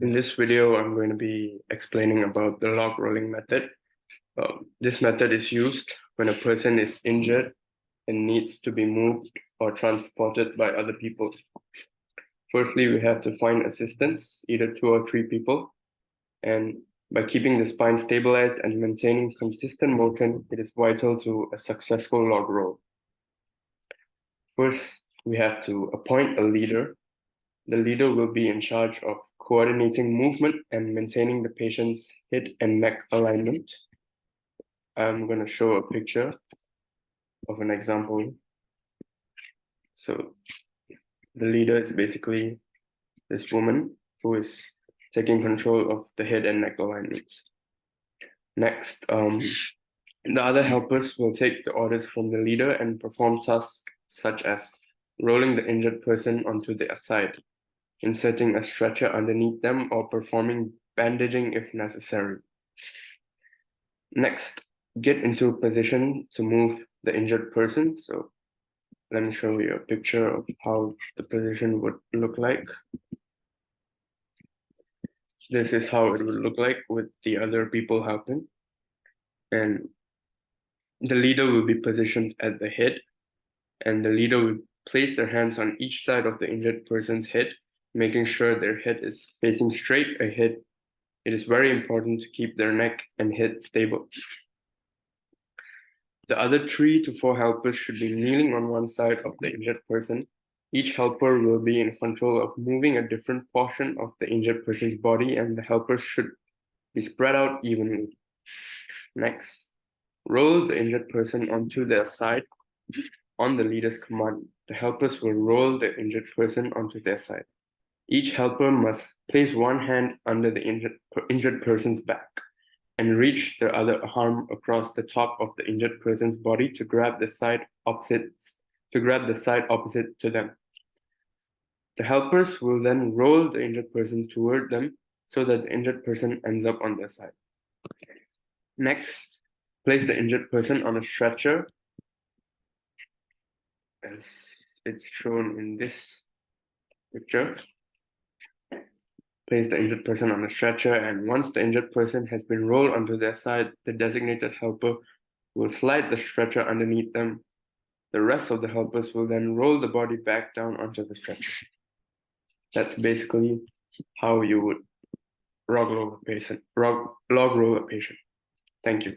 In this video, I'm going to be explaining about the log rolling method. This method is used when a person is injured and needs to be moved or transported by other people. Firstly, we have to find assistance, either 2 or 3 people. And by keeping the spine stabilized and maintaining consistent motion, it is vital to a successful log roll. First, we have to appoint a leader. The leader will be in charge of coordinating movement and maintaining the patient's head and neck alignment. I'm going to show a picture of an example. So the leader is basically this woman who is taking control of the head and neck alignments. Next, the other helpers will take the orders from the leader and perform tasks such as rolling the injured person onto their side, inserting a stretcher underneath them, or performing bandaging if necessary. Next, get into a position to move the injured person. So let me show you a picture of how the position would look like. This is how it would look like with the other people helping. And the leader will be positioned at the head, and the leader will place their hands on each side of the injured person's head, making sure their head is facing straight ahead. It is very important to keep their neck and head stable. The other 3 to 4 helpers should be kneeling on one side of the injured person. Each helper will be in control of moving a different portion of the injured person's body, and the helpers should be spread out evenly. Next, roll the injured person onto their side on the leader's command. The helpers will roll the injured person onto their side. Each helper must place one hand under the injured person's back and reach their other arm across the top of the injured person's body to grab the side opposite to them. The helpers will then roll the injured person toward them so that the injured person ends up on their side. Next, place the injured person on a stretcher, as it's shown in this picture. Place the injured person on a stretcher, and once the injured person has been rolled onto their side, the designated helper will slide the stretcher underneath them. The rest of the helpers will then roll the body back down onto the stretcher. That's basically how you would log roll a patient. Thank you.